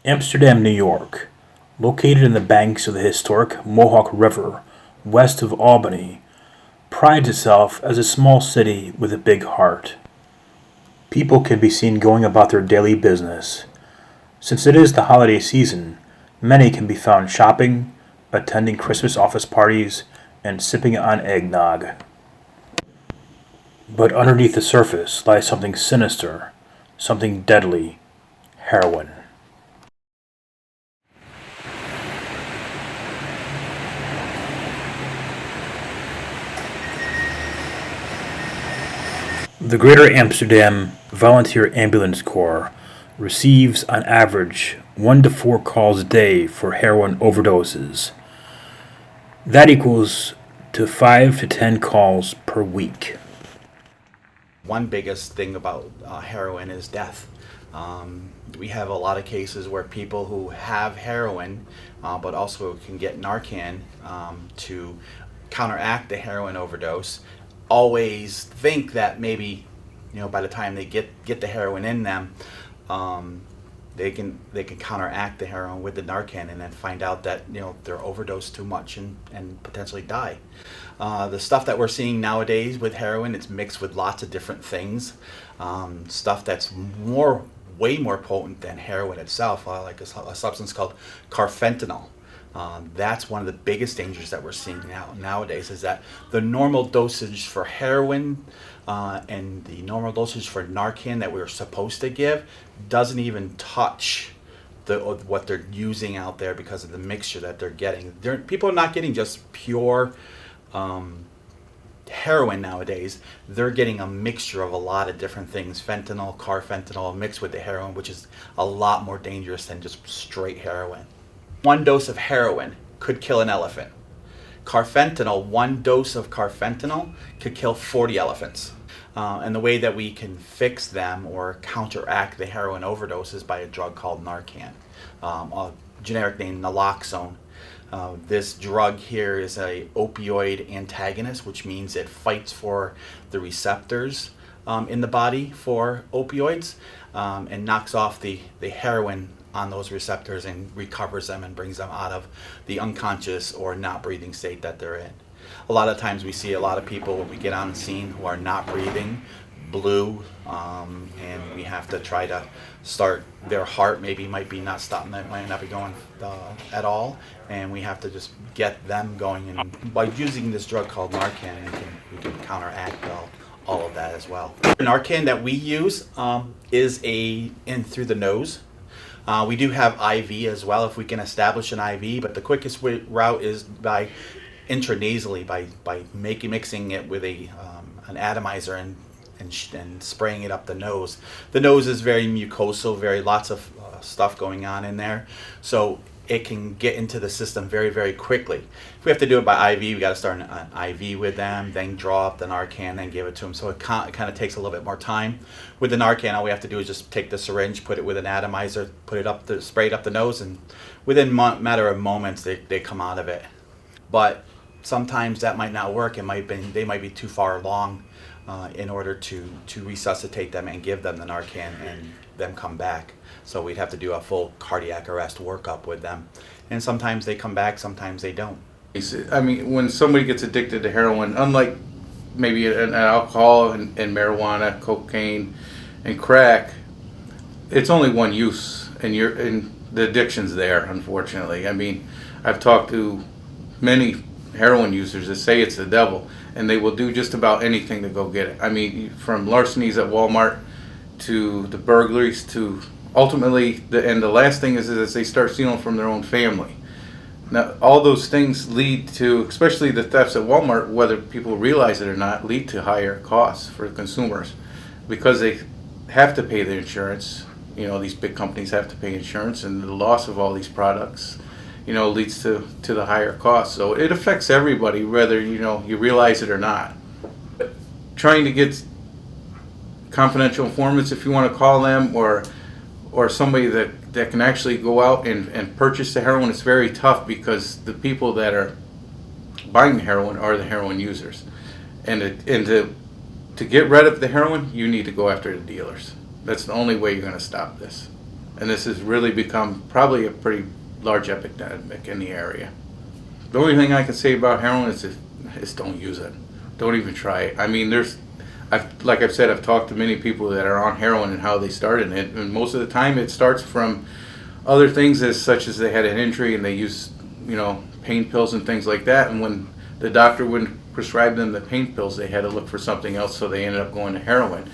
Amsterdam, New York, located in the banks of the historic Mohawk River, west of Albany, prides itself as a small city with a big heart. People can be seen going about their daily business. Since it is the holiday season, many can be found shopping, attending Christmas office parties, and sipping on eggnog. But underneath the surface lies something sinister, something deadly: heroin. The Greater Amsterdam Volunteer Ambulance Corps receives on average 1 to 4 calls a day for heroin overdoses. That equals to 5 to 10 calls per week. One biggest thing about heroin is death. We have a lot of cases where people who have heroin, but also can get Narcan to counteract the heroin overdose, always think that maybe, by the time they get the heroin in them, they can counteract the heroin with the Narcan, and then find out that they're overdosed too much and potentially die. The stuff that we're seeing nowadays with heroin, it's mixed with lots of different things, stuff that's way more potent than heroin itself, like a substance called carfentanil. That's one of the biggest dangers that we're seeing nowadays, is that the normal dosage for heroin and the normal dosage for Narcan that we were supposed to give doesn't even touch what they're using out there, because of the mixture that they're getting. People are not getting just pure heroin nowadays. They're getting a mixture of a lot of different things: fentanyl, carfentanil, mixed with the heroin, which is a lot more dangerous than just straight heroin. One dose of heroin could kill an elephant. Carfentanil, one dose of carfentanil could kill 40 elephants. And the way that we can fix them or counteract the heroin overdose is by a drug called Narcan, a generic name naloxone. This drug here is a opioid antagonist, which means it fights for the receptors in the body for opioids, and knocks off the heroin on those receptors and recovers them and brings them out of the unconscious or not breathing state that they're in. A lot of times we see a lot of people when we get on the scene who are not breathing, blue, and we have to try to start their heart. Maybe might not be going at all, and we have to just get them going. And by using this drug called Narcan, we can counteract all of that as well. The Narcan that we use is in through the nose. We do have IV as well, if we can establish an IV, but the quickest route is by intranasally, by mixing it with an atomizer and spraying it up the nose. The nose is very mucosal, lots of stuff going on in there, so it can get into the system very, very quickly. If we have to do it by IV, we got to start an IV with them, then draw up the Narcan, then give it to them. So it kind of takes a little bit more time. With the Narcan, all we have to do is just take the syringe, put it with an atomizer, spray it up the nose, and within a matter of moments, they come out of it. But sometimes that might not work. They might be too far along in order to resuscitate them and give them the Narcan and them come back. So we'd have to do a full cardiac arrest workup with them. And sometimes they come back, sometimes they don't. I mean, when somebody gets addicted to heroin, unlike maybe an alcohol and marijuana, cocaine, and crack, it's only one use, and the addiction's there, unfortunately. I mean, I've talked to many heroin users that say it's the devil, and they will do just about anything to go get it. I mean, from larcenies at Walmart to the burglaries to ultimately, the last thing is they start stealing from their own family. Now, all those things lead to, especially the thefts at Walmart, whether people realize it or not, lead to higher costs for consumers, because they have to pay their insurance. These big companies have to pay insurance, and the loss of all these products, leads to the higher costs. So it affects everybody, whether you realize it or not. But trying to get confidential informants, if you want to call them, or somebody that can actually go out and purchase the heroin, it's very tough, because the people that are buying the heroin are the heroin users. And to get rid of the heroin, you need to go after the dealers. That's the only way you're going to stop this. And this has really become probably a pretty large epidemic in the area. The only thing I can say about heroin is don't use it. Don't even try it. I mean, like I've said, I've talked to many people that are on heroin and how they started it, and most of the time it starts from other things such as they had an injury and they used, pain pills and things like that. And when the doctor wouldn't prescribe them the pain pills, they had to look for something else, so they ended up going to heroin.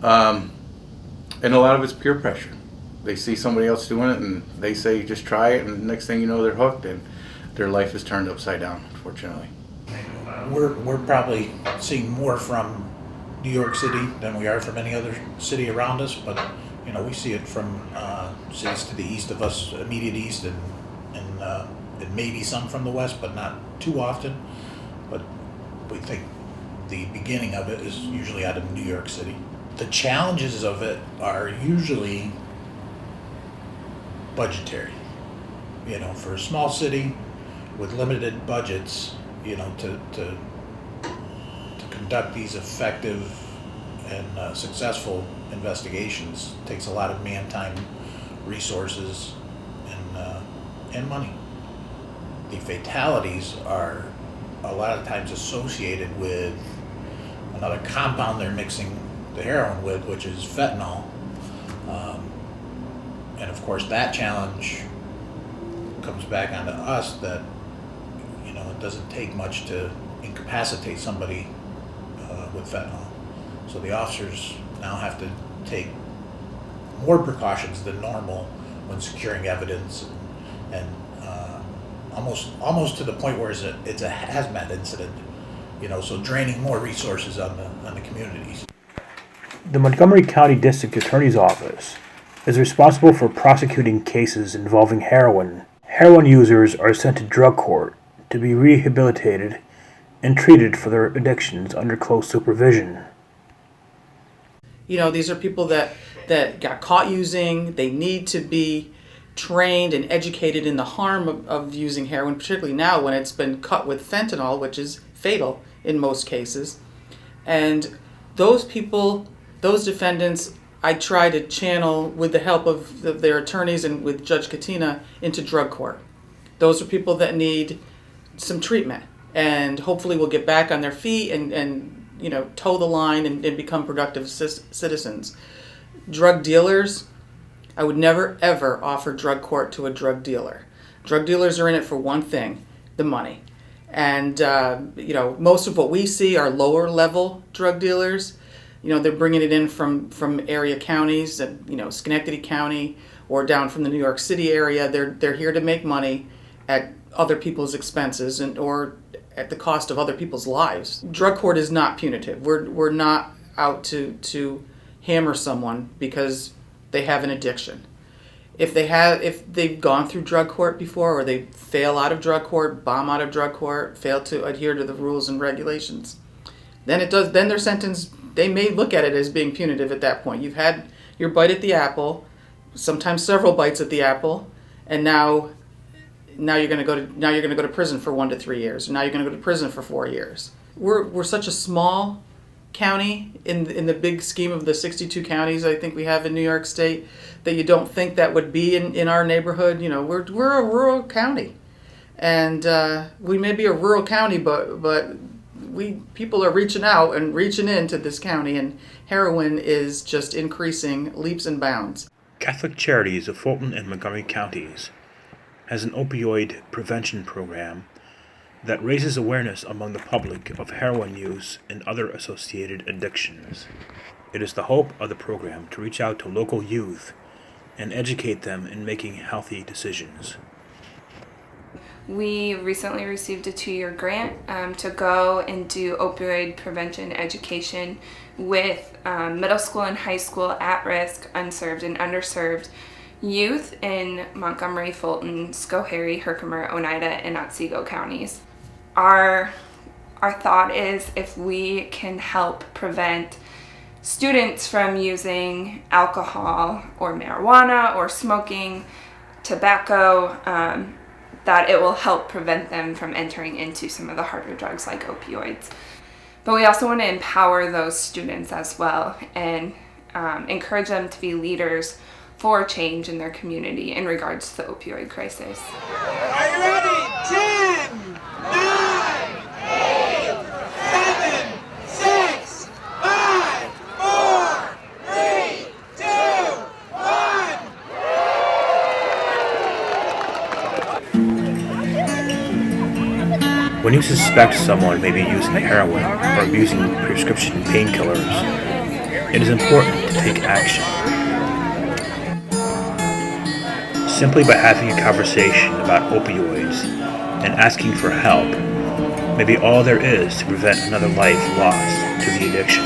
And a lot of it's peer pressure. They see somebody else doing it and they say, just try it, and the next thing you know, they're hooked and their life is turned upside down, unfortunately. We're probably seeing more from New York City than we are from any other city around us, but we see it from cities to the east of us, immediate east, and maybe some from the west, but not too often. But we think the beginning of it is usually out of New York City. The challenges of it are usually budgetary. For a small city with limited budgets, to conduct these effective and successful investigations takes a lot of man time, resources, and money. The fatalities are a lot of times associated with another compound they're mixing the heroin with, which is fentanyl. And of course that challenge comes back onto us that it doesn't take much to incapacitate somebody with fentanyl. So the officers now have to take more precautions than normal when securing evidence, and almost to the point where it's a hazmat incident. So draining more resources on the communities. The Montgomery County District Attorney's Office is responsible for prosecuting cases involving heroin. Heroin users are sent to drug court to be rehabilitated and treated for their addictions under close supervision. These are people that got caught using. They need to be trained and educated in the harm of using heroin, particularly now when it's been cut with fentanyl, which is fatal in most cases. And those people, those defendants, I try to channel with the help of their attorneys and with Judge Katina into drug court. Those are people that need some treatment and hopefully will get back on their feet and toe the line and become productive citizens. Drug dealers, I would never ever offer drug court to a drug dealer. Drug dealers are in it for one thing, the money. And most of what we see are lower level drug dealers. They're bringing it in from area counties, Schenectady County, or down from the New York City area. They're here to make money at other people's expenses or at the cost of other people's lives. Drug court is not punitive. We're not out to hammer someone because they have an addiction. If they've gone through drug court before, or they fail out of drug court, bomb out of drug court, fail to adhere to the rules and regulations, then their sentence, they may look at it as being punitive at that point. You've had your bite at the apple, sometimes several bites at the apple, and now you're going to go to prison for 1 to 3 years. Now you're going to go to prison for 4 years. We're such a small county in the big scheme of the 62 counties I think we have in New York State that you don't think that would be in our neighborhood. We're a rural county, and we may be a rural county, but people are reaching out and reaching into this county, and heroin is just increasing leaps and bounds. Catholic Charities of Fulton and Montgomery counties has an opioid prevention program that raises awareness among the public of heroin use and other associated addictions. It is the hope of the program to reach out to local youth and educate them in making healthy decisions. We recently received a 2-year grant to go and do opioid prevention education with middle school and high school at-risk, unserved, and underserved youth in Montgomery, Fulton, Schoharie, Herkimer, Oneida, and Otsego counties. Our thought is if we can help prevent students from using alcohol or marijuana or smoking, tobacco, that it will help prevent them from entering into some of the harder drugs like opioids. But we also want to empower those students as well and encourage them to be leaders for change in their community in regards to the opioid crisis. Are you ready? 10, 9, 8, 7, 6, 5, 4, 3, 2, 1. When you suspect someone may be using heroin or abusing prescription painkillers, it is important to take action. Simply by having a conversation about opioids and asking for help may be all there is to prevent another life lost to the addiction.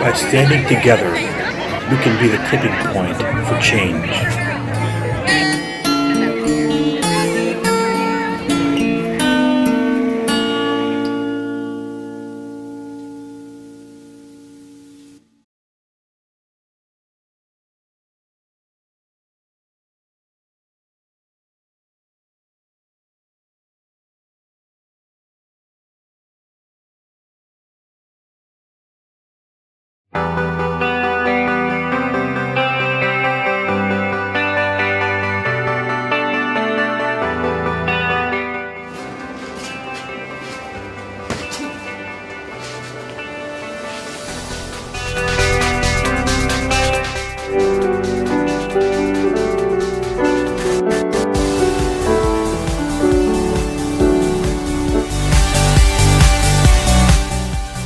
By standing together, we can be the tipping point for change.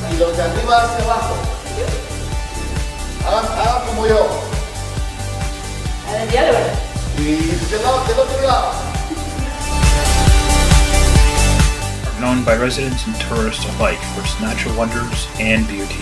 Y los de arriba hacia abajo. Hagan como yo. Y del otro lado. Known by residents and tourists alike for its natural wonders and beauty.